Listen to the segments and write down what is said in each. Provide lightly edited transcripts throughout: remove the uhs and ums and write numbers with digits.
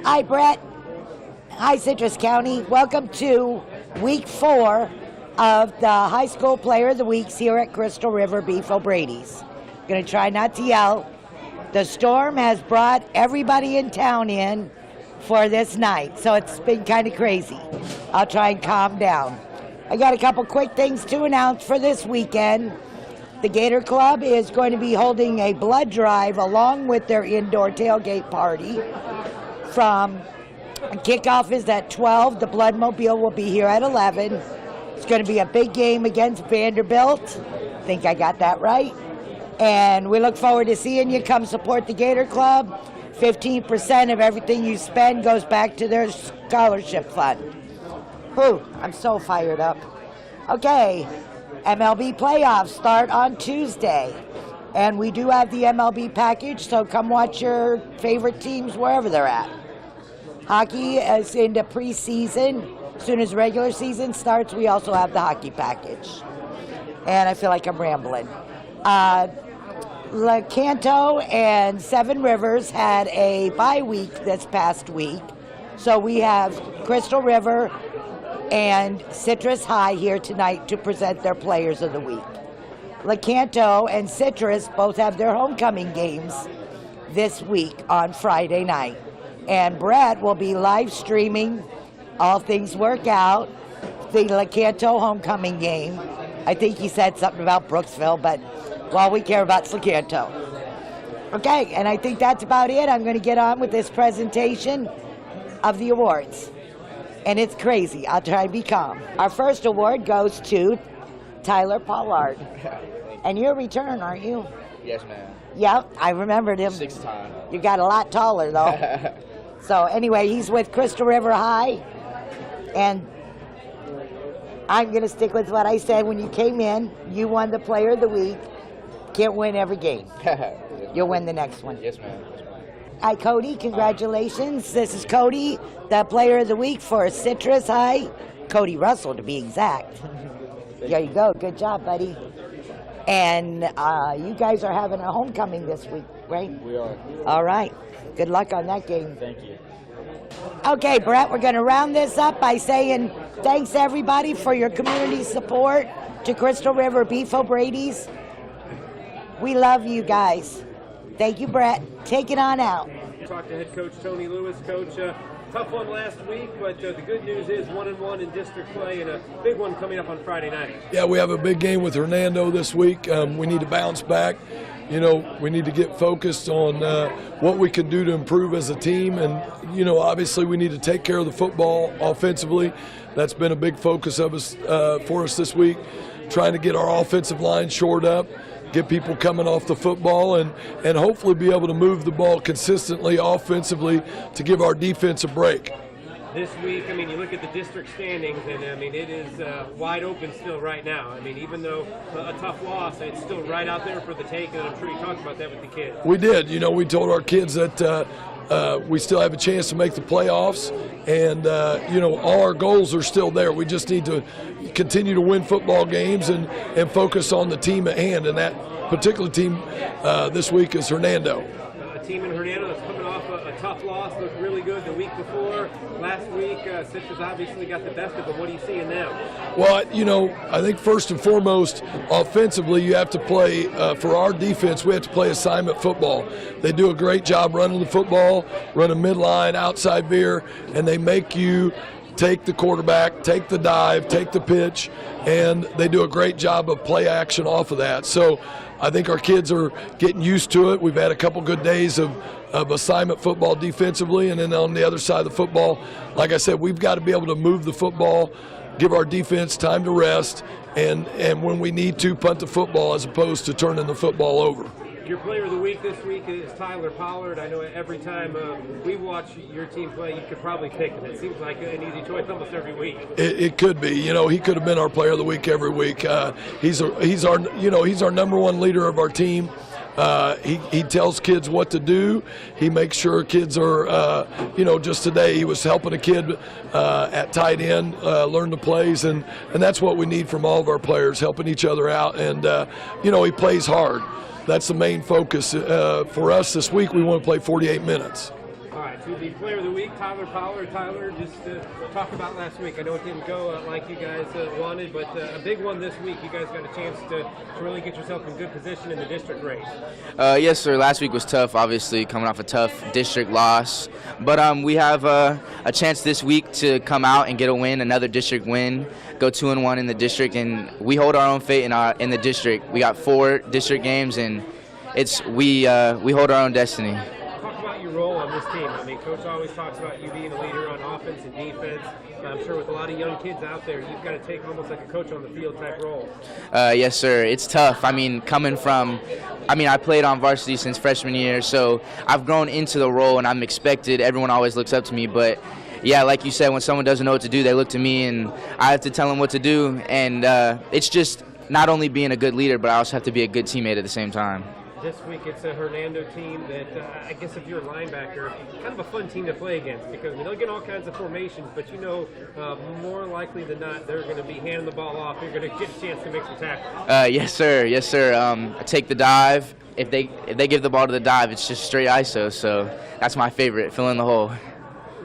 Hi, Brett. Hi, Citrus County. Welcome to week 4 of the High School Player of the Weeks here at Crystal River Beef O'Brady's. Going to try not to yell. The storm has brought everybody in town in for this night, so it's been kind of crazy. I'll try and calm down. I got a couple quick things to announce for this weekend. The Gator Club is going to be holding a blood drive along with their indoor tailgate party. From kickoff is at 12. The Blood Mobile will be here at 11. It's going to be a big game against Vanderbilt. I think I got that right. And we look forward to seeing you. Come support the Gator Club. 15% of everything you spend goes back to their scholarship fund. Whew, I'm so fired up. Okay, MLB playoffs start on Tuesday. And we do have the MLB package, so come watch your favorite teams wherever they're at. Hockey is into preseason. As soon as regular season starts, we also have the hockey package. And I feel like I'm rambling. Lecanto and Seven Rivers had a bye week this past week. So we have Crystal River and Citrus High here tonight to present their players of the week. Lecanto and Citrus both have their homecoming games this week on Friday night. And Brett will be live streaming, all things work out, the Lecanto homecoming game. I think he said something about Brooksville, but all we care about is Lecanto. Okay, and I think that's about it. I'm going to get on with this presentation of the awards. And it's crazy. I'll try to be calm. Our first award goes to Tyler Pollard. And you're a return, aren't you? Yes, ma'am. Yep, I remembered him. 6 times. You got a lot taller, though. So anyway, he's with Crystal River High. And I'm going to stick with what I said when you came in. You won the Player of the Week. Can't win every game. Yes, You'll win the next one. Yes, ma'am. Hi, Cody. Congratulations. This is Cody, the Player of the Week for Citrus High. Cody Russell, to be exact. There you go. Good job, buddy. And you guys are having a homecoming this week, right? We are. All right. Good luck on that game. Thank you. Okay, Brett, we're going to round this up by saying thanks, everybody, for your community support to Crystal River Beef O'Brady's. We love you guys. Thank you, Brett. Take it on out. Talked to head coach Tony Lewis. Coach, tough one last week, but the good news is 1-1 in district play and a big one coming up on Friday night. Yeah, we have a big game with Hernando this week. We need to bounce back. You know, we need to get focused on what we can do to improve as a team. And, you know, obviously we need to take care of the football offensively. That's been a big focus of us for us this week, trying to get our offensive line shored up, get people coming off the football, and hopefully be able to move the ball consistently offensively to give our defense a break. This week, I mean, you look at the district standings, and I mean, it is wide open still right now. I mean, even though a tough loss, it's still right out there for the take, and I'm sure you talked about that with the kids. We did. You know, we told our kids that we still have a chance to make the playoffs, and, you know, all our goals are still there. We just need to continue to win football games and focus on the team at hand, and that particular team this week is Hernando. A team in Hernando that's coming off a tough loss, looked really good the week before. Last week, Citrus obviously got the best of them. What are you seeing now? Well, you know, I think first and foremost, offensively, you have to play, for our defense, we have to play assignment football. They do a great job running the football, running midline, outside veer, and they make you take the quarterback, take the dive, take the pitch, and they do a great job of play action off of that. So I think our kids are getting used to it. We've had a couple good days of assignment football defensively, and then on the other side of the football, like I said, we've got to be able to move the football, give our defense time to rest, and when we need to, punt the football as opposed to turning the football over. Your player of the week this week is Tyler Pollard. I know every time we watch your team play, you could probably pick him. It seems like an easy choice almost every week. It could be. You know, he could have been our player of the week every week. He's our number one leader of our team. He tells kids what to do. He makes sure kids are, just today he was helping a kid at tight end learn the plays, and that's what we need from all of our players, helping each other out. And, he plays hard. That's the main focus for us this week. We want to play 48 minutes. All right, to the player of the week, Tyler Pollard. Tyler, just talk about last week. I know it didn't go like you guys wanted, but a big one this week. You guys got a chance to really get yourself in good position in the district race. Yes, sir. Last week was tough, obviously, coming off a tough district loss. But we have a chance this week to come out and get a win, another district win, go 2-1 in the district, and we hold our own fate in the district. We got 4 district games, and we hold our own destiny. Talk about your role on this team. I mean, Coach always talks about you being a leader on offense and defense. I'm sure with a lot of young kids out there, you've got to take almost like a coach on the field type role. Yes, sir. It's tough. I mean, I played on varsity since freshman year, so I've grown into the role, and I'm expected. Everyone always looks up to me, but yeah, like you said, when someone doesn't know what to do, they look to me, and I have to tell them what to do. And it's just not only being a good leader, but I also have to be a good teammate at the same time. This week it's a Hernando team that I guess if you're a linebacker, kind of a fun team to play against because they'll get all kinds of formations, but more likely than not they're going to be handing the ball off. You're going to get a chance to make some tackles. Yes, sir. Yes, sir. I take the dive. If they give the ball to the dive, it's just straight ISO. So that's my favorite, fill in the hole.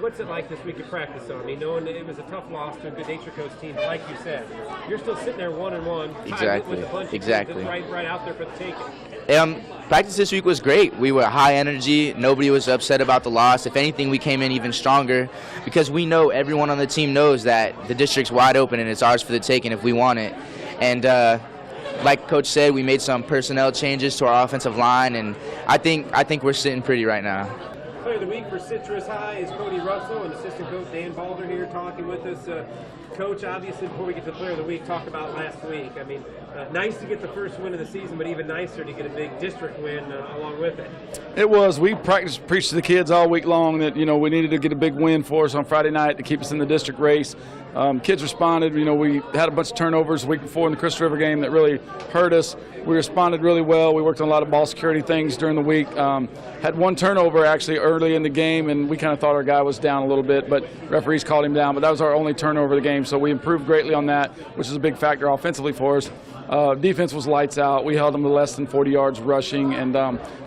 What's it like this week at practice, though? I mean, knowing that it was a tough loss to a good Nature Coast team, like you said, you're still sitting there 1-1. Exactly. With a bunch of Exactly. right out there for the taking. Practice this week was great. We were high energy. Nobody was upset about the loss. If anything, we came in even stronger because we know everyone on the team knows that the district's wide open and it's ours for the taking if we want it. And like Coach said, we made some personnel changes to our offensive line, and I think we're sitting pretty right now. Player of the week for Citrus High is Cody Russell, and assistant coach Dan Balder here talking with us. Coach, obviously, before we get to Player of the Week, talk about last week. I mean, nice to get the first win of the season, but even nicer to get a big district win along with it. It was. We preached to the kids all week long that, we needed to get a big win for us on Friday night to keep us in the district race. Kids responded. We had a bunch of turnovers the week before in the Crystal River game that really hurt us. We responded really well. We worked on a lot of ball security things during the week. Had one turnover actually early in the game, and we kind of thought our guy was down a little bit, but referees called him down. But that was our only turnover of the game, so we improved greatly on that, which is a big factor offensively for us. Defense was lights out. We held them to less than 40 yards rushing, and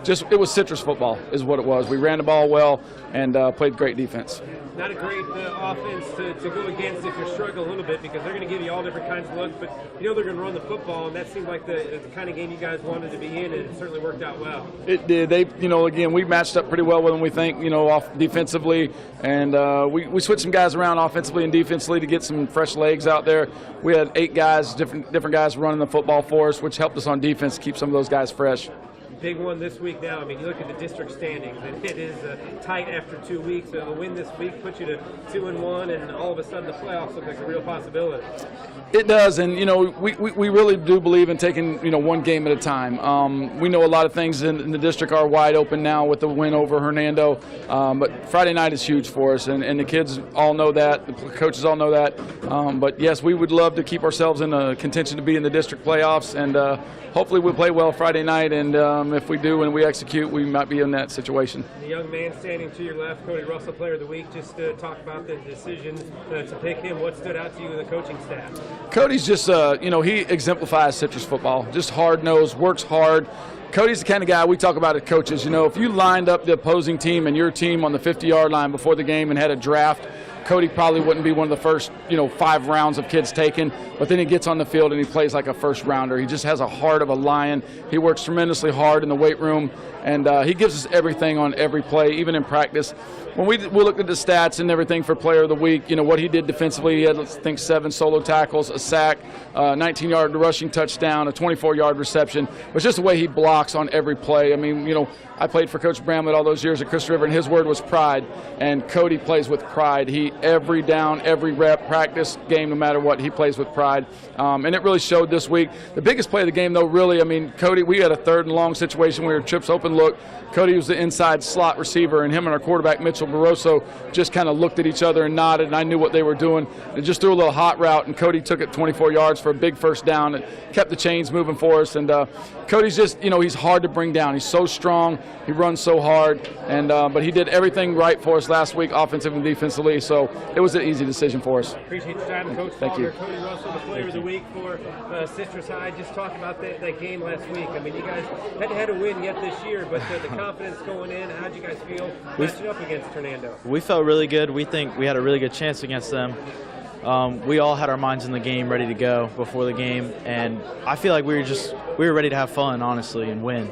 it was Citrus football is what it was. We ran the ball well and played great defense. Not a great offense to go against if you're struggling a little bit because they're going to give you all different kinds of looks, but they're going to run the football, and that seemed like the kind of game you guys wanted to be in, and it certainly worked out well. It did. Again, we matched up pretty well with them, we think, off defensively, and we switched some guys around offensively and defensively to get some fresh legs out there. We had 8 guys, different guys running the football for us, which helped us on defense to keep some of those guys fresh. Big one this week now. I mean, you look at the district standings, and it is tight after 2 weeks. A win this week puts you to 2-1, and all of a sudden the playoffs look like a real possibility. It does, and we really do believe in taking one game at a time. We know a lot of things in the district are wide open now with the win over Hernando, but Friday night is huge for us, and the kids all know that, the coaches all know that. But yes, we would love to keep ourselves in a contention to be in the district playoffs, and hopefully we'll play well Friday night, and if we do and we execute, we might be in that situation. The young man standing to your left, Cody Russell, Player of the Week, just talk about the decision to pick him. What stood out to you in the coaching staff? Cody's just, he exemplifies Citrus football. Just hard-nosed, works hard. Cody's the kind of guy we talk about as coaches. If you lined up the opposing team and your team on the 50-yard line before the game and had a draft, Cody probably wouldn't be one of the first, 5 rounds of kids taken, but then he gets on the field and he plays like a first rounder. He just has a heart of a lion. He works tremendously hard in the weight room, and he gives us everything on every play, even in practice. When we looked at the stats and everything for Player of the Week, what he did defensively, he had, I think, 7 solo tackles, a sack, 19-yard rushing touchdown, a 24-yard reception. It was just the way he blocks on every play. I mean, I played for Coach Bramlett all those years at Crystal River, and his word was pride, and Cody plays with pride. Every down, every rep, practice, game, no matter what, he plays with pride. And it really showed this week. The biggest play of the game, though, really, Cody, we had a 3rd and long situation where trips open look. Cody was the inside slot receiver, and him and our quarterback, Mitchell Barroso, just kind of looked at each other and nodded, and I knew what they were doing. And just threw a little hot route, and Cody took it 24 yards for a big first down and kept the chains moving for us. And Cody's just, he's hard to bring down. He's so strong. He runs so hard. And but he did everything right for us last week, offensively and defensively. So So it was an easy decision for us. Appreciate your time, Coach Thank you. Balder. Cody Russell, the player of the week for Citrus High. Just talk about that game last week. I mean, you guys hadn't had a win yet this year, but the confidence going in, how'd you guys feel matching up against Hernando? We felt really good. We think we had a really good chance against them. We all had our minds in the game, ready to go before the game, and I feel like we were ready to have fun, honestly, and win.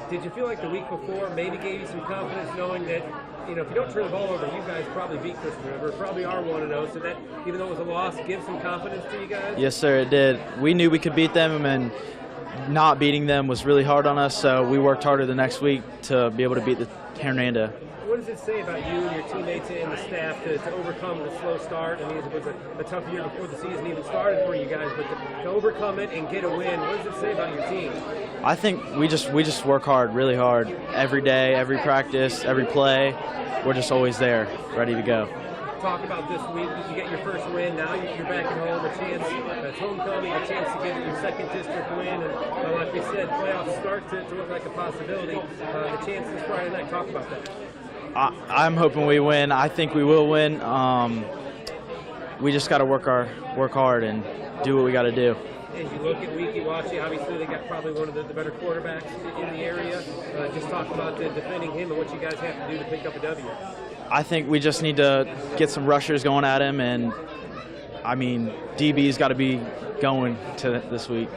Did you feel like the week before maybe gave you some confidence, knowing that, you know, if you don't turn the ball over, you guys probably beat Crystal River, probably are 1-0, so that, even though it was a loss, gives some confidence to you guys? Yes, sir, it did. We knew we could beat them, and not beating them was really hard on us, so we worked harder the next week to be able to beat the Hernando. What does it say about you and your teammates and the staff to overcome the slow start? I mean, it was a tough year before the season even started for you guys, but to overcome it and get a win, what does it say about your team? I think we just work hard, really hard, every day, every practice, every play. We're just always there, ready to go. Talk about this week. You get your first win. Now you're back at home. A chance, it's homecoming. A chance to get your second district win. And like we said, playoffs start to look like a possibility. The chance this Friday night. Talk about that. I'm hoping we win. I think we will win. We just got to work hard and do what we got to do. As you look at Weeki Wachi, obviously they got probably one of the better quarterbacks in the area. Just talk about defending him and what you guys have to do to pick up a W. I think we just need to get some rushers going at him, and I mean, DB's got to be going to this week.